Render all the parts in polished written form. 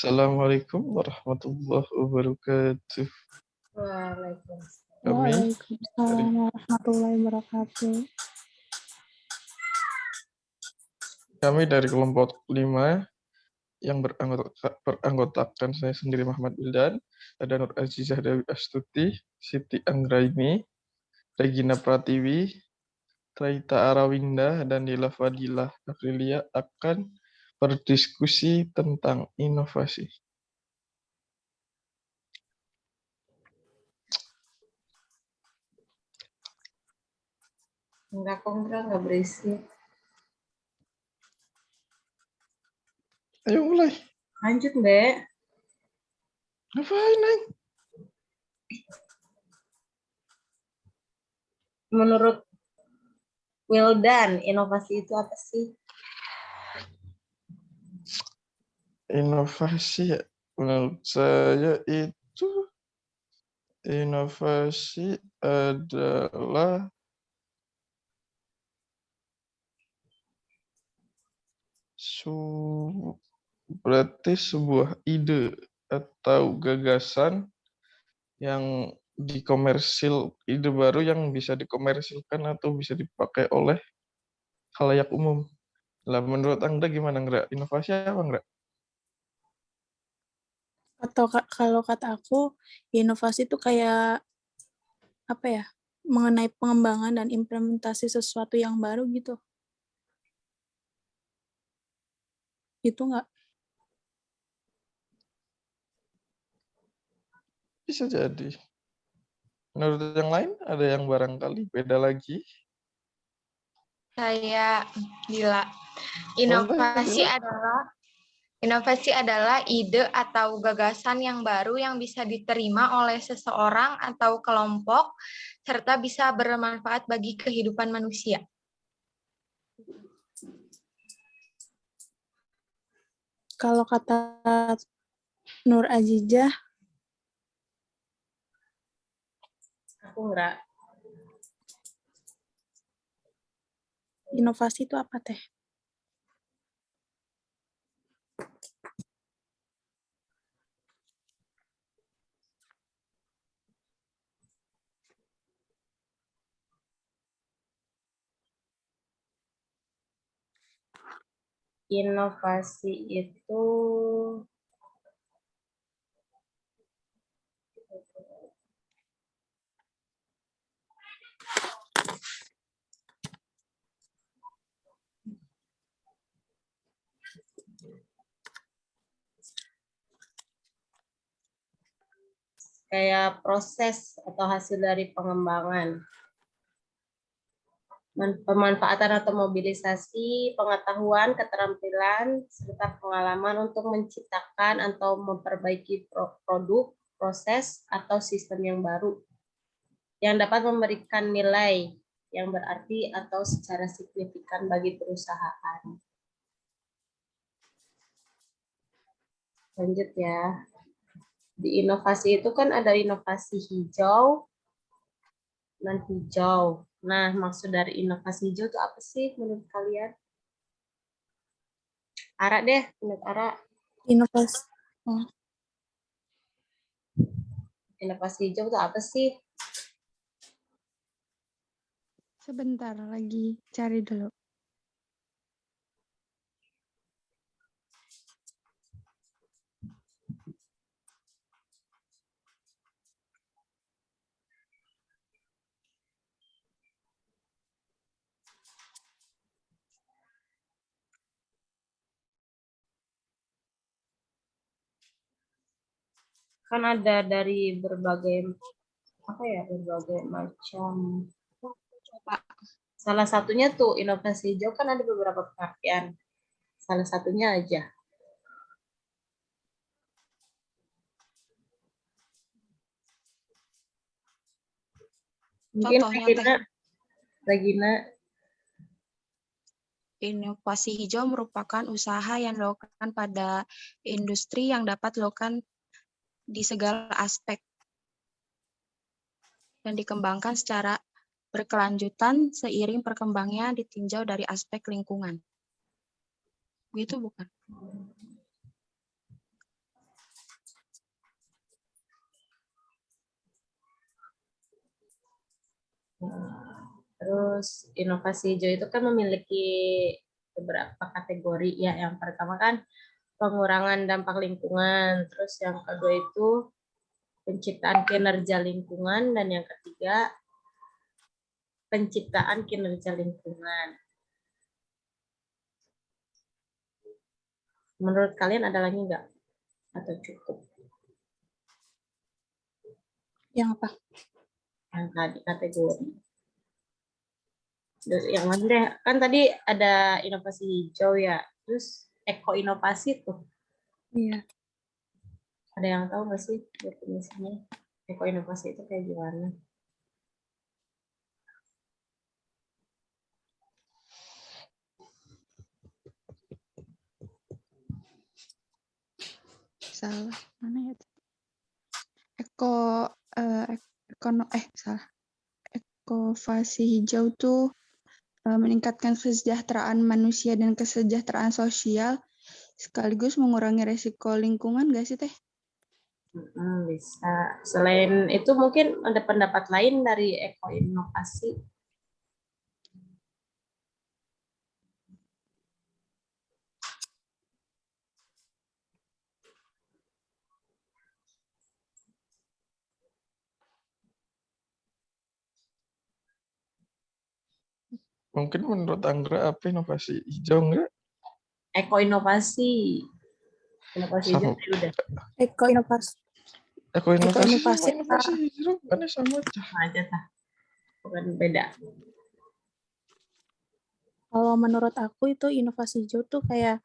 Assalamualaikum warahmatullahi wabarakatuh. Waalaikumsalam. Kami dari Waalaikumsalam warahmatullahi wabarakatuh. kelompok 5 yang beranggotakan saya sendiri Muhammad Wildan, ada Nur Azizah Dewi Astuti, Siti Anggraini, Regina Pratiwi, Traita Arawinda, dan Nila Fadilah Aprilia akan berdiskusi tentang inovasi. Enggak kontra, enggak berisik. Ayo mulai. Lanjut, Mbak. Ngapain, Neng? Menurut Wildan, inovasi itu apa sih? Inovasi ya, menurut saya itu inovasi adalah berarti sebuah ide atau gagasan yang ide baru yang bisa dikomersilkan atau bisa dipakai oleh khalayak umum. Lah menurut Anda gimana, Ngra? Inovasi apa, Ngra? Atau kalau kata aku, inovasi itu kayak apa ya? Mengenai pengembangan dan implementasi sesuatu yang baru gitu. Itu enggak? Bisa jadi. Menurut yang lain ada yang barangkali beda lagi? Saya Dila. Boleh, Inovasi adalah ide atau gagasan yang baru yang bisa diterima oleh seseorang atau kelompok serta bisa bermanfaat bagi kehidupan manusia. Kalau kata Nur Azizah, Aku enggak. inovasi itu apa teh? Inovasi itu kayak proses atau hasil dari pengembangan, pemanfaatan atau mobilisasi pengetahuan, keterampilan, serta pengalaman untuk menciptakan atau memperbaiki produk, proses, atau sistem yang baru yang dapat memberikan nilai yang berarti atau secara signifikan bagi perusahaan. Lanjut ya. Di inovasi itu kan ada inovasi hijau dan hijau. Nah, maksud dari inovasi hijau itu apa sih menurut kalian? Ara deh, menurut Ara. Inovasi. Inovasi hijau itu apa sih? Sebentar lagi cari dulu. Kan ada dari berbagai macam. Coba. Salah satunya tuh inovasi hijau kan ada beberapa pengertian. Salah satunya aja. Mungkin Regina. Inovasi hijau merupakan usaha yang dilakukan pada industri yang dapat dilakukan di segala aspek dan dikembangkan secara berkelanjutan seiring perkembangannya ditinjau dari aspek lingkungan. Gitu bukan? Terus inovasi hijau itu kan memiliki beberapa kategori ya. Yang pertama kan pengurangan dampak lingkungan, terus yang kedua itu penciptaan kinerja lingkungan, dan yang ketiga penciptaan kinerja lingkungan. Menurut kalian ada lagi nggak? Atau cukup? Yang apa? Yang tadi kategori. Terus yang mana deh? Kan tadi ada inovasi hijau ya. Terus eko-inovasi tuh. Iya. Ada yang tahu nggak sih definisinya? Eko-inovasi itu kayak gimana? Salah. Mana ya? Salah. Inovasi hijau tuh meningkatkan kesejahteraan manusia dan kesejahteraan sosial sekaligus mengurangi resiko lingkungan nggak sih Teh? Bisa. Selain itu mungkin ada pendapat lain dari eko-inovasi. Mungkin menurut Anggra apa inovasi hijau enggak? Eko-inovasi. Inovasi hijau Sama. tadi udah Eko-inovasi. Eko-inovasi sama Eko-inovasi, inovasi hijau kan sama aja. aja tah. Bukan beda. Kalau menurut aku itu inovasi hijau tuh kayak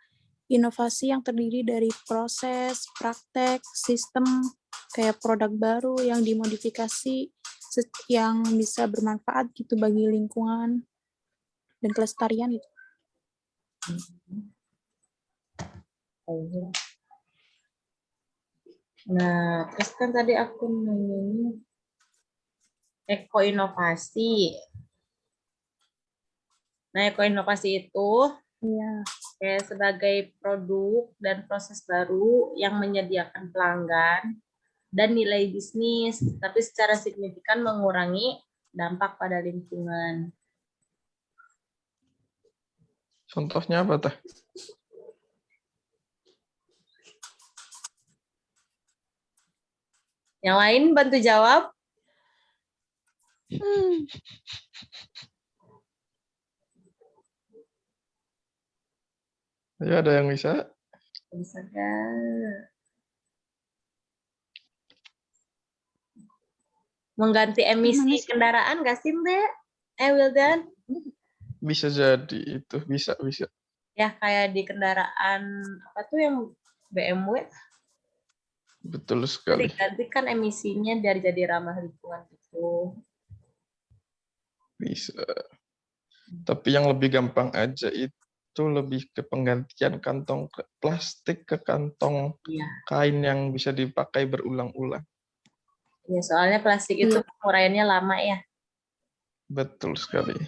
inovasi yang terdiri dari proses, praktek, sistem, kayak produk baru yang dimodifikasi yang bisa bermanfaat gitu bagi lingkungan dan kelestarian gitu. Nah, terus kan tadi aku nanya eko-inovasi. Nah, eko-inovasi itu Iya. kayak sebagai produk dan proses baru yang menyediakan pelanggan dan nilai bisnis, tapi secara signifikan mengurangi dampak pada lingkungan. Contohnya apa teh? Yang lain bantu jawab. Ya ada yang bisa? Bisa nggak? Mengganti emisi kendaraan nggak sih, Mbak? Wildan? Bisa jadi itu, bisa. Ya, kayak di kendaraan apa tuh yang BMW, Betul sekali. digantikan emisinya dari jadi ramah lingkungan gitu. Bisa. Tapi yang lebih gampang aja itu lebih ke penggantian kantong plastik ke kantong Iya. kain yang bisa dipakai berulang-ulang. Ya, soalnya plastik itu penguraiannya lama ya. Betul sekali.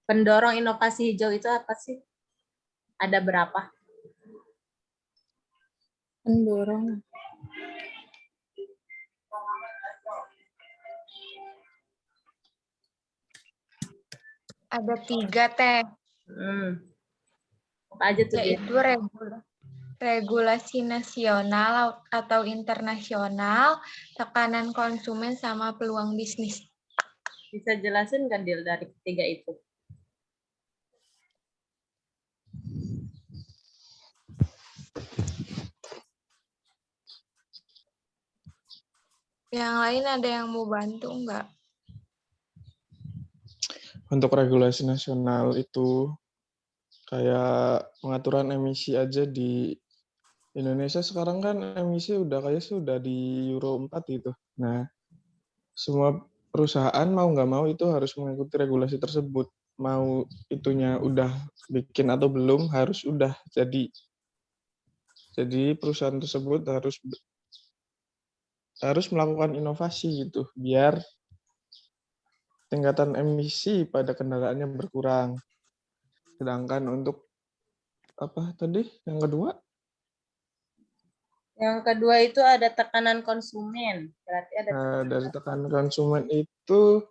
Pendorong inovasi hijau itu apa sih? Ada berapa? Pendorong. Ada 3 Teh, Apa aja tuh dia? yaitu regulasi nasional atau internasional, tekanan konsumen, sama peluang bisnis. Bisa jelasin nggak, Dil, dari ketiga itu? Yang lain ada yang mau bantu nggak? Untuk regulasi nasional itu kayak pengaturan emisi aja di Indonesia sekarang kan emisi sudah di Euro 4 gitu. Nah, semua perusahaan mau nggak mau itu harus mengikuti regulasi tersebut. Mau itunya udah bikin atau belum harus udah jadi. Jadi perusahaan tersebut harus melakukan inovasi gitu biar tingkatan emisi pada kendaraannya berkurang. Sedangkan untuk apa tadi yang kedua? Yang kedua itu ada tekanan konsumen. Berarti ada Dari tekanan konsumen itu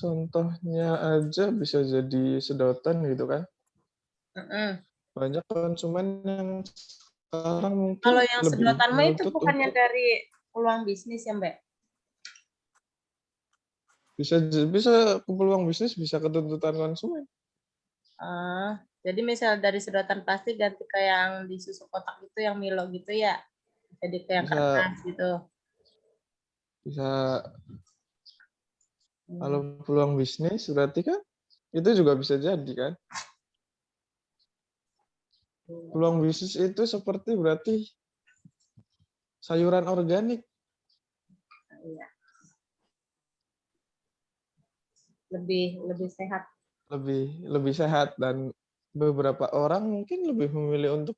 contohnya aja bisa jadi sedotan gitu kan. Banyak konsumen yang sekarang mungkin Kalau yang lebih sedotan mah itu menuntut bukannya untuk dari peluang bisnis ya, Mbak? bisa peluang bisnis, bisa ketuntutan konsumen. Jadi misal dari sedotan plastik ganti ke yang di susu kotak itu yang Milo gitu ya. Jadi ke yang Bisa kertas gitu. bisa kalau peluang bisnis berarti kan itu juga bisa jadi kan. Peluang bisnis itu seperti berarti sayuran organik. Iya. Lebih sehat. Lebih sehat, dan beberapa orang mungkin lebih memilih untuk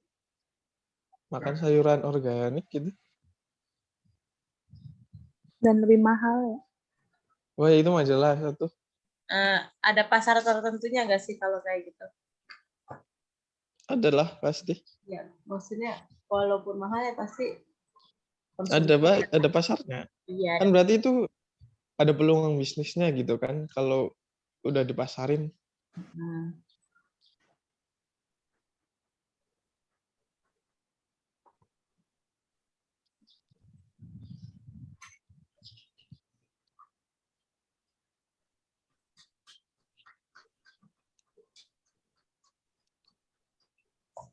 makan sayuran organik gitu. Dan lebih mahal ya. Wah, itu mah jelas satu. Ada pasar tertentunya nggak sih kalau kayak gitu? Adalah pasti. Ya, maksudnya walaupun mahal ya pasti Ada pasarnya. Iya. Kan berarti itu ada peluang bisnisnya gitu kan kalau udah dipasarin.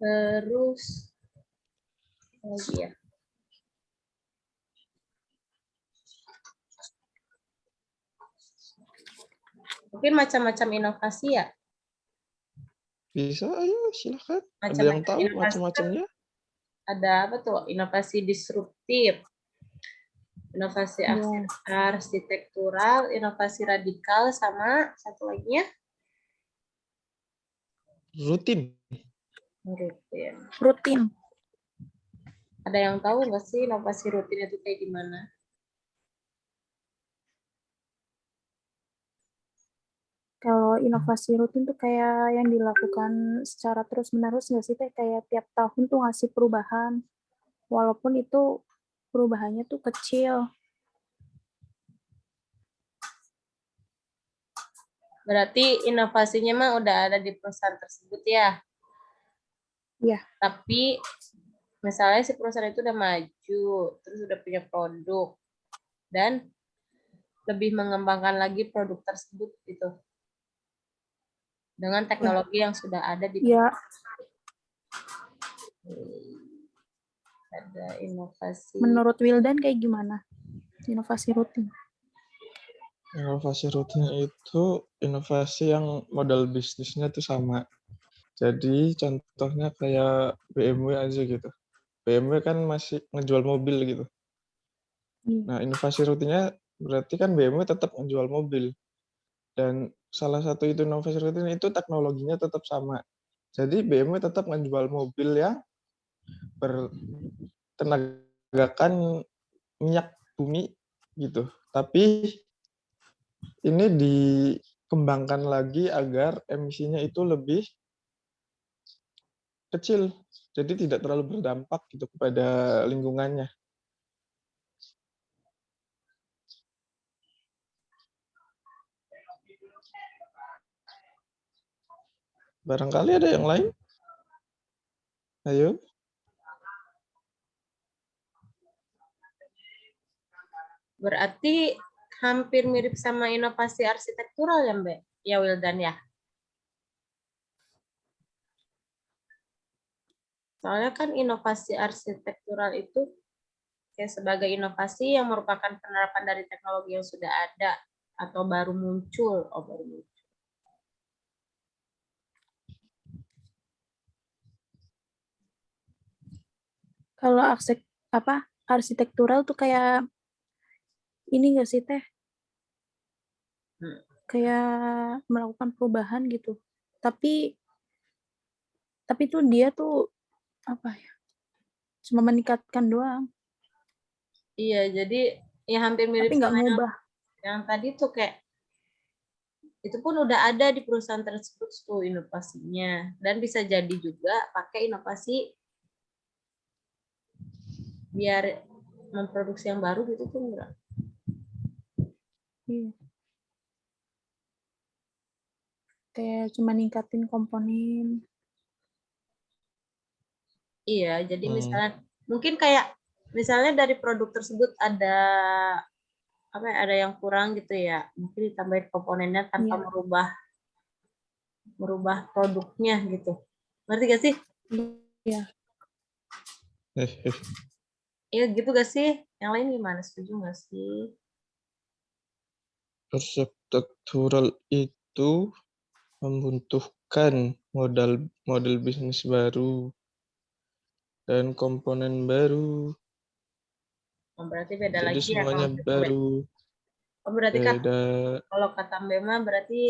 Terus lagi ya. Mungkin macam-macam inovasi ya. Bisa, ayo silahkan. Ada Macam-macam yang tahu inovasi kan macam-macamnya? ada apa tuh? Inovasi disruptif, inovasi arsitektural, inovasi radikal, sama satu lagi ya? Rutin. Rutin. Ada yang tahu nggak sih inovasi rutin itu kayak gimana? Kalau inovasi rutin tuh kayak yang dilakukan secara terus-menerus nggak sih, Teh? Kayak tiap tahun tuh ngasih perubahan. Walaupun itu perubahannya tuh kecil. Berarti inovasinya mah udah ada di perusahaan tersebut ya? Iya. Tapi misalnya si perusahaan itu udah maju, terus udah punya produk, dan lebih mengembangkan lagi produk tersebut gitu. Dengan teknologi yang sudah ada di ada inovasi. Menurut Wildan kayak gimana inovasi rutin? Inovasi rutin itu inovasi yang modal bisnisnya tuh sama. Jadi contohnya kayak BMW aja gitu. BMW kan masih ngejual mobil gitu. Nah, inovasi rutinnya berarti kan BMW tetap ngejual mobil. Dan salah satu itu inovasi rutin itu teknologinya tetap sama. Jadi BMW tetap ngejual mobil yang bertenagakan minyak bumi gitu. Tapi ini dikembangkan lagi agar emisinya itu lebih kecil. Jadi tidak terlalu berdampak gitu kepada lingkungannya. Barangkali ada yang lain? Ayo. Berarti hampir mirip sama inovasi arsitektural ya, Mbak? Ya, Wildan ya? Soalnya kan inovasi arsitektural itu kayak sebagai inovasi yang merupakan penerapan dari teknologi yang sudah ada atau baru muncul. Baru muncul. Kalau arsitektural tuh kayak ini nggak sih, Teh? Kayak melakukan perubahan gitu. Tapi tuh dia tuh apa ya? Cuma meningkatkan doang. Iya, jadi ya hampir mirip tapi nggak sama ngubah. yang tadi tuh kayak itu pun udah ada di perusahaan tersebut tuh inovasinya, dan bisa jadi juga pakai inovasi biar memproduksi yang baru gitu tuh enggak. Iya. Kayak cuma ningkatin komponen. Iya, jadi misalnya mungkin kayak misalnya dari produk tersebut ada apa ya, ada yang kurang gitu ya, mungkin ditambahin komponennya tanpa Iya. merubah produknya gitu. Ngerti gak sih? Iya. Iya gitu gak sih? Yang lain gimana? Setuju gak sih? Arsitektural itu membutuhkan model bisnis baru dan komponen baru. Oh, berarti beda Jadi lagi ya semuanya kalau gitu, Mbak. baru. Oh, berarti Beda. kalau kata Mbak mah berarti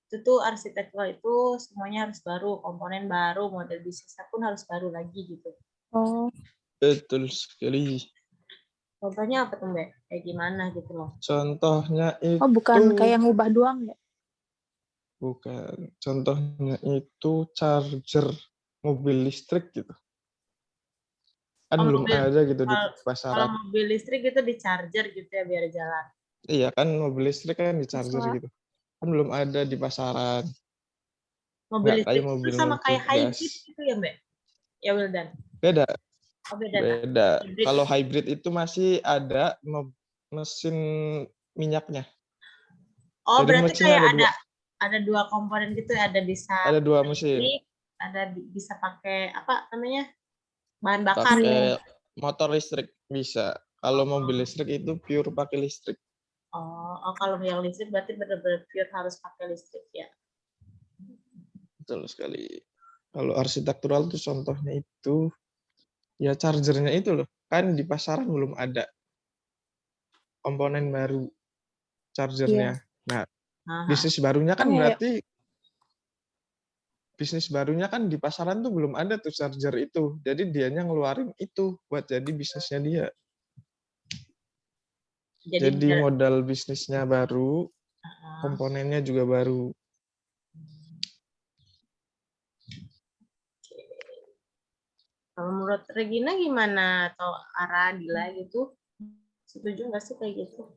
itu tuh arsitektural itu semuanya harus baru, komponen baru, model bisnisnya pun harus baru lagi gitu. Oh, Betul sekali. Contohnya apa tuh Mbak? Kayak gimana gitu loh? Contohnya itu bukan kayak ngubah doang ya? bukan. Contohnya itu charger mobil listrik gitu. Kan belum ada gitu di Kalau pasaran. mobil listrik itu di charger gitu ya biar jalan. Iya kan mobil listrik kan di charger Bisa. gitu. Kan belum ada di pasaran. Mobil Nggak kayak listrik itu sama mobil-mobil kayak gas. hybrid gitu ya Mbak? Ya Wildan. Beda. Oh beda. Beda. Hybrid. Kalau hybrid itu masih ada mesin minyaknya. Oh Jadi berarti mesinnya kayak ada ada dua komponen gitu ya, ada bisa ada dua mesin. listrik, ada bisa pakai apa namanya? Bahan bakar. Pakai motor listrik bisa. Kalau mobil listrik itu pure pakai listrik. Oh, kalau yang listrik berarti benar-benar pure harus pakai listrik ya. Betul sekali. Kalau arsitektural tuh contohnya itu ya chargernya itu loh. Kan di pasaran belum ada komponen baru chargernya. Nah, bisnis barunya kan berarti di pasaran tuh belum ada tuh charger itu. Jadi dianya ngeluarin itu buat jadi bisnisnya dia. Jadi modal bisnisnya baru, komponennya juga baru. Kalau menurut Regina gimana? Atau Ara, Dila gitu? Setuju nggak sih kayak gitu?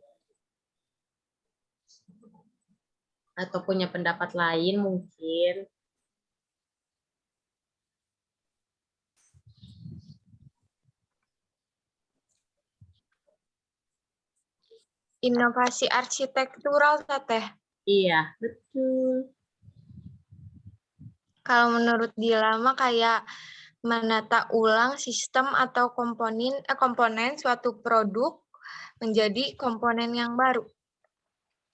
Atau punya pendapat lain mungkin? Inovasi arsitektural, Teteh. Iya, betul. Kalau menurut Dila mah kayak menata ulang sistem atau komponen suatu produk menjadi komponen yang baru.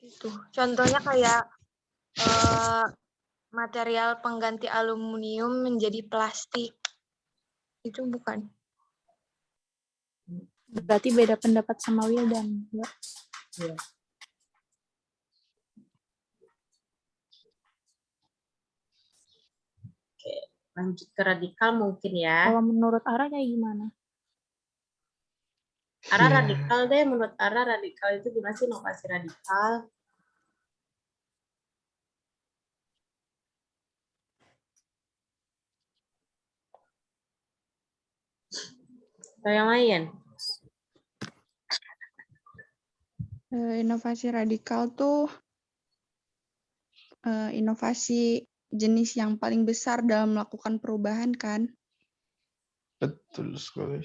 Itu. Contohnya kayak material pengganti aluminium menjadi plastik. Itu bukan. Berarti beda pendapat sama Wildan. Ya. Iya. Oke, lanjut ke radikal mungkin ya. Kalau menurut Ara kayak gimana? Ara radikal deh, menurut Ara radikal itu gimana sih inovasi radikal? Atau yang lain? Inovasi radikal tuh inovasi jenis yang paling besar dalam melakukan perubahan kan. Betul sekali.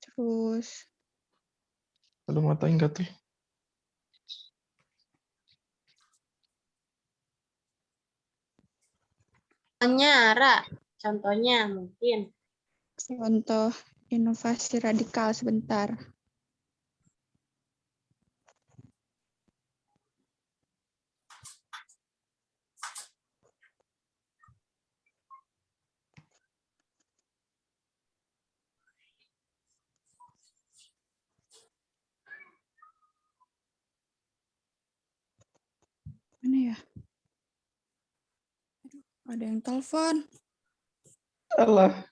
Terus Aduh, matain gatel. Contohnya Ara, contohnya mungkin. contoh inovasi radikal sebentar. Mana ya? Ada yang telepon. Alah.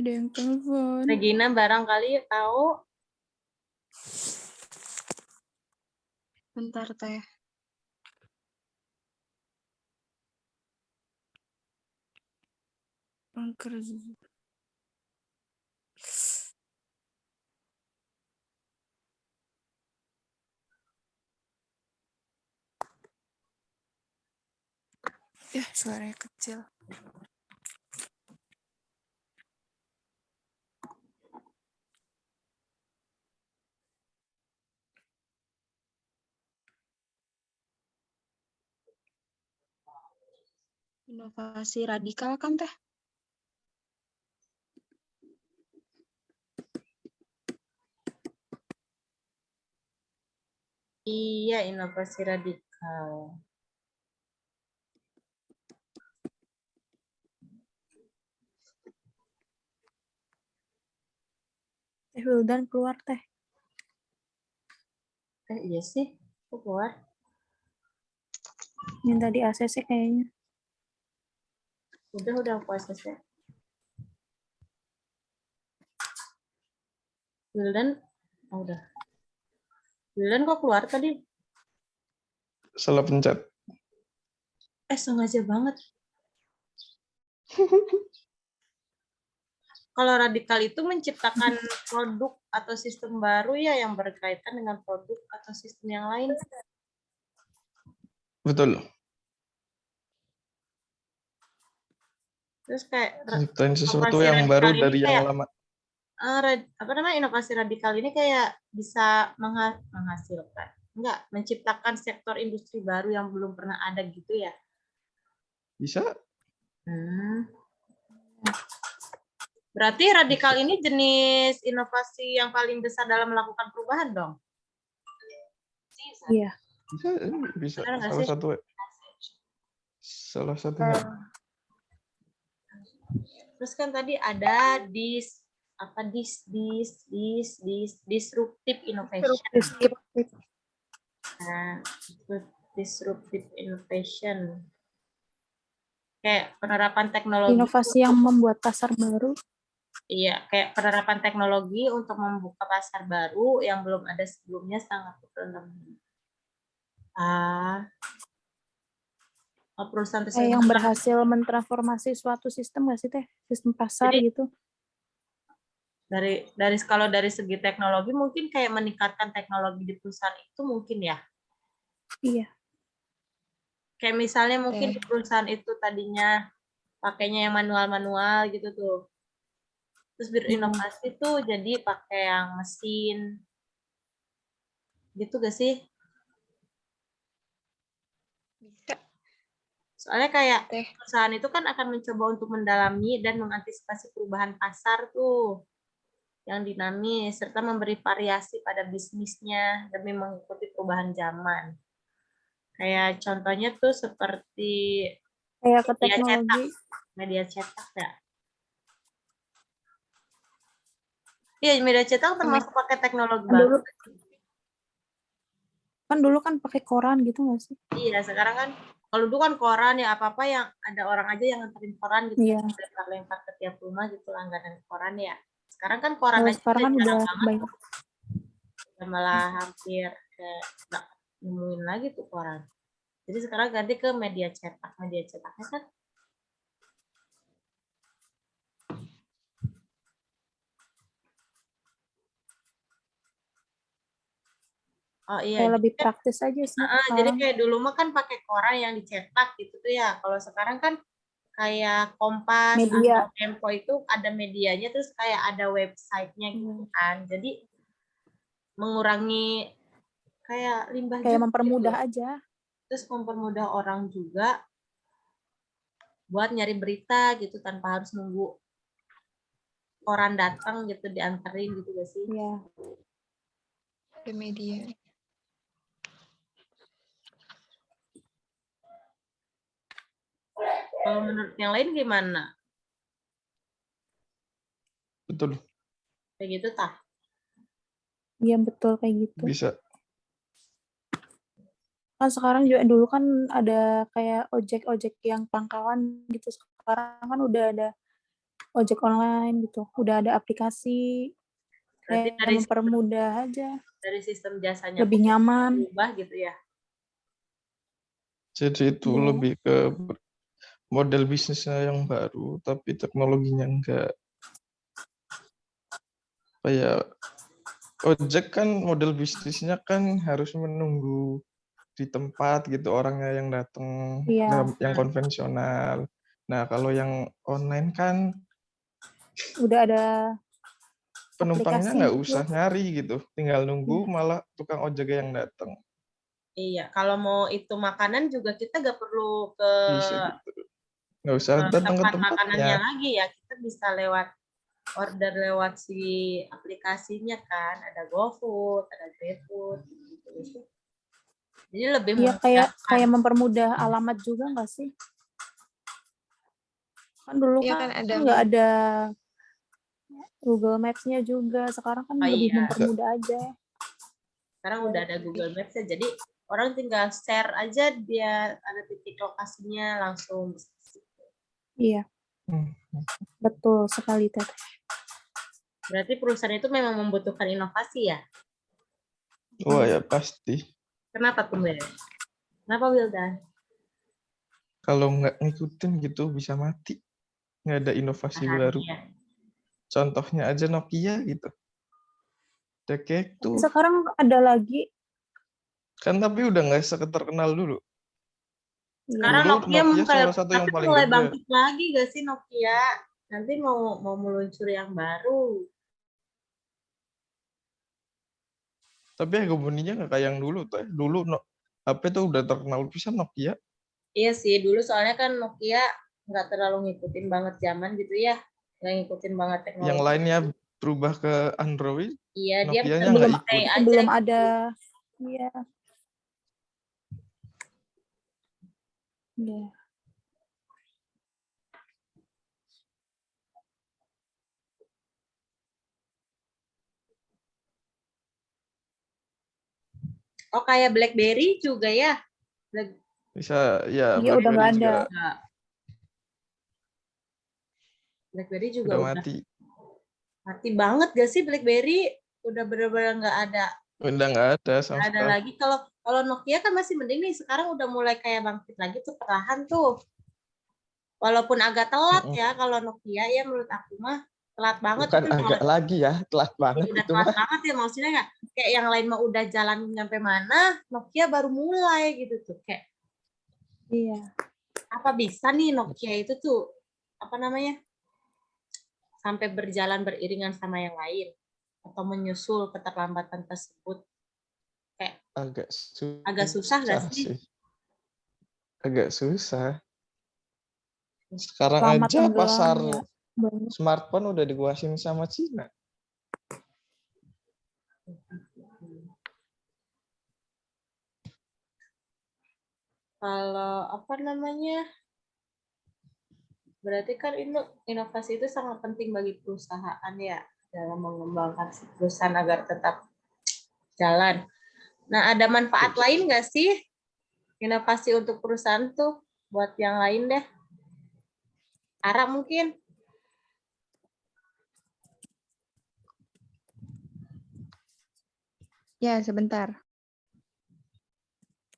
Ada yang telepon. Regina barangkali tahu. Bentar, Teh. Ya, suaranya kecil. Inovasi radikal kan Teh? Iya, inovasi radikal. Teh Wildan keluar Teh. Iya sih, kok keluar. Minta di ACC kayaknya. Udah aku ACC. Wildan, udah. Wildan kok keluar tadi? Salah pencet. Sengaja banget. Kalau radikal itu menciptakan produk atau sistem baru ya yang berkaitan dengan produk atau sistem yang lain. Betul. Terus kayak Ciptain sesuatu inovasi yang baru radikal ini dari yang kayak, lama. inovasi radikal ini kayak bisa menghasilkan, enggak, menciptakan sektor industri baru yang belum pernah ada gitu ya? Bisa? Berarti radikal ini jenis inovasi yang paling besar dalam melakukan perubahan dong? Iya. Bisa. Benar nggak Salah sih? satu. Salah satunya. Terus kan tadi ada disruptive innovation. Nah, disruptive innovation. Kayak penerapan teknologi. Inovasi yang membuat pasar baru. Iya, kayak penerapan teknologi untuk membuka pasar baru yang belum ada sebelumnya sangat berkembang. Perusahaan Kayak yang berhasil mentransformasi suatu sistem nggak sih Teh? Sistem pasar Jadi, gitu. Kalau dari segi teknologi mungkin kayak meningkatkan teknologi di perusahaan itu mungkin ya. Iya. Kayak misalnya mungkin di perusahaan itu tadinya pakainya yang manual-manual gitu tuh. Terus berinovasi tuh jadi pakai yang mesin. Gitu gak sih? Bisa. Soalnya kayak perusahaan itu kan akan mencoba untuk mendalami dan mengantisipasi perubahan pasar tuh yang dinamis serta memberi variasi pada bisnisnya demi mengikuti perubahan zaman. Kayak contohnya tuh seperti kayak ke teknologi. Media cetak ya. Iya, media cetak termasuk pakai teknologi baru. Kan dulu kan pakai koran gitu nggak sih? Iya, sekarang kan kalau dulu kan koran ya apa-apa yang ada orang aja yang nganterin koran gitu, lempar ke tiap rumah gitu langganan koran ya. Sekarang kan koran aja sekarang kan udah banyak. Udah malah hampir kayak nggak nemuin lagi tuh koran. Jadi sekarang ganti ke media cetak. Media cetaknya kan kayak lebih praktis aja sih. Jadi kayak dulu mah kan pakai koran yang dicetak gitu tuh ya. Kalau sekarang kan kayak Kompas atau Tempo itu ada medianya terus kayak ada websitenya gitu kan. Jadi mengurangi kayak limbah kayak juga mempermudah gitu. aja. Terus mempermudah orang juga buat nyari berita gitu tanpa harus nunggu koran datang gitu dianterin gitu gak sih? Iya. Ada media. Kalau menurut yang lain gimana? Betul. Kayak gitu tah? Iya betul kayak gitu. Bisa. Kan sekarang juga dulu kan ada kayak ojek yang pangkalan gitu. Sekarang kan udah ada ojek online gitu. Udah ada aplikasi. Berarti kayak mempermudah aja. Dari sistem jasanya lebih nyaman. Berubah gitu ya. Jadi itu lebih ke model bisnisnya yang baru, tapi teknologinya enggak. Kayak ojek kan model bisnisnya kan harus menunggu di tempat gitu orangnya yang datang, Iya, yang konvensional. Nah, kalau yang online kan udah ada penumpangnya aplikasi nggak gitu. usah nyari gitu, tinggal nunggu Iya. malah tukang ojek yang datang. Iya, kalau mau itu makanan juga kita nggak perlu ke Bisa gitu. Nggak usah datang ke tempat tempatnya. makanannya lagi ya. Kita bisa lewat order lewat si aplikasinya kan. Ada GoFood, ada GrabFood gitu. Jadi lebih Iya, kayak memudahkan. mempermudah alamat juga nggak sih? Kan dulu Iya kan kan ada. nggak ada Google Maps-nya juga. Sekarang kan Oh lebih iya, mempermudah aja. sekarang udah ada Google Maps ya. Jadi orang tinggal share aja dia ada titik lokasinya langsung. Iya, Hmm. betul sekali, Teteh. Berarti perusahaan itu memang membutuhkan inovasi ya? Wah ya pasti. Kenapa tuh, Mbak? Kenapa, Wildan? Kalau nggak ngikutin gitu bisa mati. Nggak ada inovasi baru. Bahannya. Contohnya aja Nokia gitu. Udah kayak Tapi tuh. sekarang ada lagi. Kan tapi udah nggak seterkenal dulu. Sekarang Iya, Dulu Nokia Nokia kayak salah satu yang tapi paling mulai gede. bangkit lagi gak sih Nokia? Nanti mau meluncur yang baru. Tapi hegemoninya nggak kayak yang dulu tuh. Dulu HP tuh udah terkenal pisan Nokia. Iya sih, dulu soalnya kan Nokia nggak terlalu ngikutin banget zaman gitu ya. Nggak ngikutin banget Yang teknologi. lainnya berubah ke Android, Iya, dia Nokianya belum nggak pakai ikut. aja. belum ada. Iya. Iya. Oh, kayak BlackBerry juga ya. Bisa ya Iya, udah nggak BlackBerry ada. juga BlackBerry juga udah udah mati. mati banget gak sih BlackBerry? Udah bener-bener nggak ada. Udah nggak ada sama Nggak ada sekali. lagi. Kalau kalau Nokia kan masih mending nih. Sekarang udah mulai kayak bangkit lagi tuh perlahan tuh. Walaupun agak telat Mm-mm. ya kalau Nokia ya menurut aku mah telat banget Bukan itu agak lagi ya, telat banget udah itu telat mah. banget ya maksudnya nggak kayak yang lain mah udah jalan nyampe mana Nokia baru mulai gitu tuh kayak Iya. apa bisa nih Nokia itu tuh apa namanya sampai berjalan beriringan sama yang lain atau menyusul keterlambatan tersebut kayak agak susah nggak Susah sih? sih. Agak susah. Sekarang Lama aja tenggelam pasar ya. Banyak. smartphone udah dikuasain sama Cina. Kalau apa namanya berarti kan inovasi itu sangat penting bagi perusahaan ya dalam mengembangkan si perusahaan agar tetap jalan. Nah, ada manfaat lain nggak sih inovasi untuk perusahaan tuh buat yang lain deh? Ara mungkin? Ya, sebentar.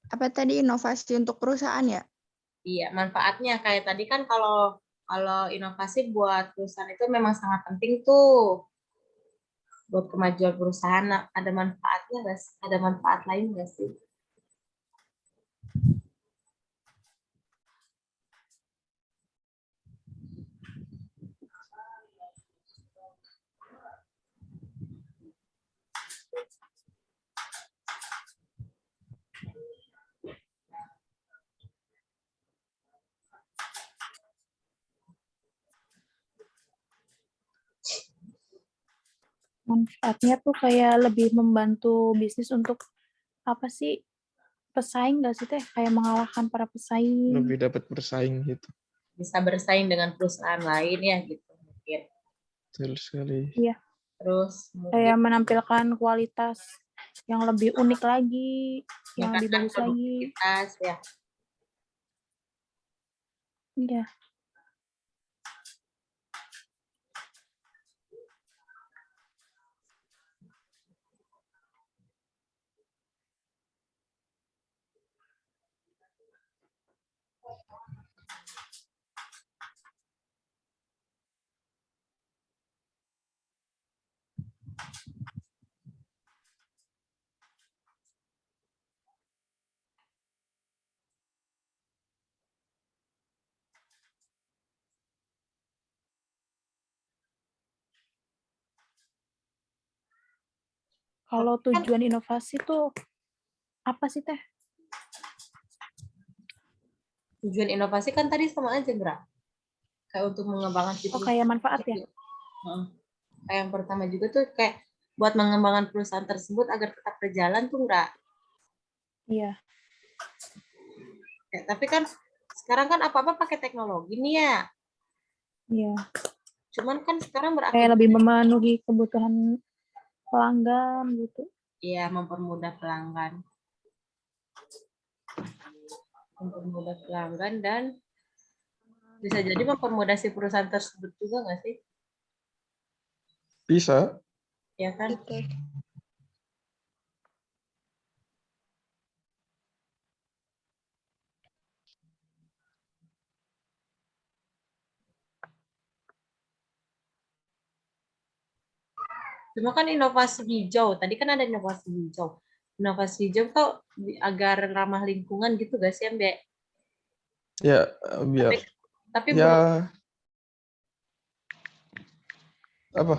Apa tadi inovasi untuk perusahaan ya? Iya, manfaatnya kayak tadi kan kalau kalau inovasi buat perusahaan itu memang sangat penting tuh buat kemajuan perusahaan. Nah, ada manfaatnya nggak sih? Ada manfaat lain nggak sih? Manfaatnya tuh kayak lebih membantu bisnis untuk apa sih, pesaing nggak sih, Teh? Kayak mengalahkan para pesaing. Lebih dapat bersaing gitu. Bisa bersaing dengan perusahaan lain ya gitu mungkin. Betul sekali. Iya. Terus mungkin Kayak menampilkan kualitas yang lebih unik lagi, yang lebih meningkatkan bagus lagi. produktivitas ya. Iya. Kalau tujuan inovasi tuh apa sih Teh? Tujuan inovasi kan tadi sama aja, Gra. Kayak untuk mengembangkan Oh, kayak manfaat ya? Heeh. Kayak yang pertama juga tuh kayak buat mengembangkan perusahaan tersebut agar tetap berjalan tuh, Gra. Iya. Ya, tapi kan sekarang kan apa-apa pakai teknologi nih ya. Iya. Cuman kan sekarang Kayak berakibat lebih memenuhi kebutuhan pelanggan gitu. ya mempermudah pelanggan. Mempermudah pelanggan dan bisa jadi mempermudah si perusahaan tersebut juga nggak sih? Bisa. Ya kan? Oke. Cuma kan inovasi hijau, tadi kan ada inovasi hijau. Inovasi hijau tuh agar ramah lingkungan gitu gak sih, Mbak? Ya, biar Tapi ya apa?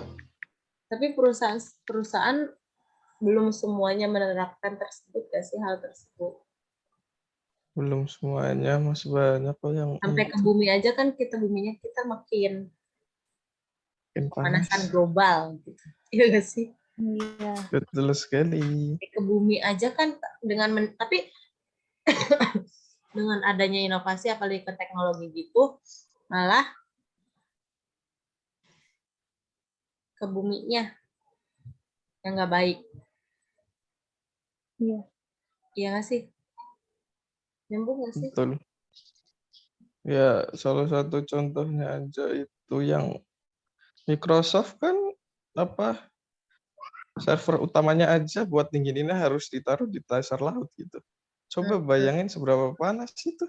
tapi perusahaan belum semuanya menerapkan tersebut gak sih hal tersebut. Belum semuanya, masih banyak kok yang Sampai ke itu bumi aja kan buminya kita makin makin pemanasan panas. global gitu. Iya gak sih? Iya. Betul sekali. Ke bumi aja kan tapi dengan adanya inovasi apalagi ke teknologi gitu malah ke buminya yang nggak baik. Iya. Iya nggak sih? Nyambung nggak sih? Betul. Ya, salah satu contohnya aja itu yang Microsoft kan apa server utamanya aja buat dingininnya harus ditaruh di dasar laut gitu. Coba bayangin seberapa panas itu.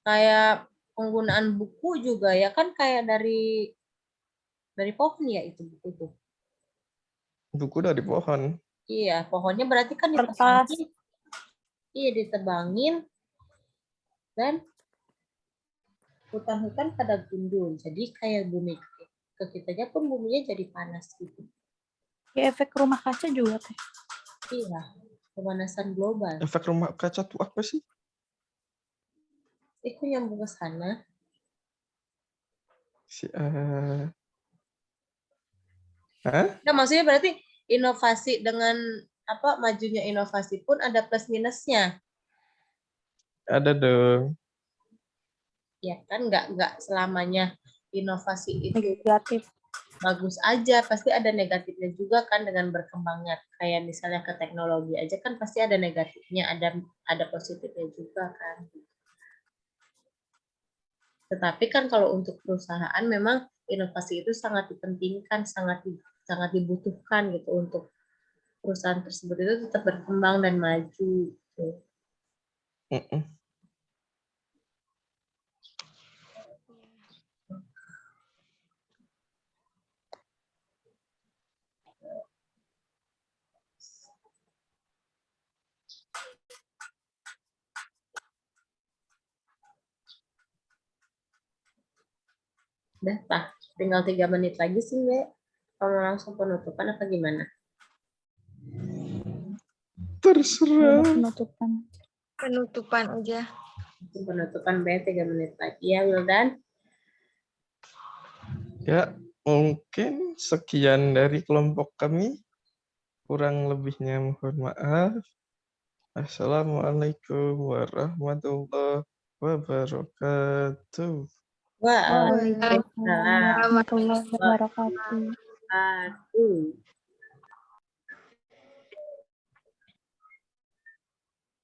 Kayak penggunaan buku juga ya kan kayak dari pohon ya itu buku tuh. Buku dari pohon. Iya, pohonnya berarti kan Kertas. ditebangin. Iya, ditebangin dan hutan-hutan pada gundul. Jadi kayak bumi ke kitanya pun buminya jadi panas gitu. Ya, efek rumah kaca juga Teh. Iya, pemanasan global. Efek rumah kaca tuh apa sih? Itu nyambung ke sana. Hah? Nah, maksudnya berarti inovasi dengan majunya inovasi pun ada plus minusnya. Ada dong. Ya kan nggak selamanya inovasi itu Negatif. bagus aja, pasti ada negatifnya juga kan dengan berkembangnya. Kayak misalnya ke teknologi aja kan pasti ada negatifnya, ada positifnya juga kan. Tetapi kan kalau untuk perusahaan memang inovasi itu sangat dipentingkan, sangat dibutuhkan gitu untuk perusahaan tersebut itu tetap berkembang dan maju. Gitu. Mm-mm. Udah, Pak. Tinggal 3 menit lagi sih, Mbak. Kamu langsung penutupan apa gimana? Terserah. Penutupan. Penutupan aja. Penutupan Mbak 3 menit lagi ya, Wildan. Ya, mungkin sekian dari kelompok kami. Kurang lebihnya mohon maaf. Assalamualaikum warahmatullahi wabarakatuh. Waalaikumsalam Waalaikumsalam warahmatullahi wabarakatuh. warahmatullahi wabarakatuh.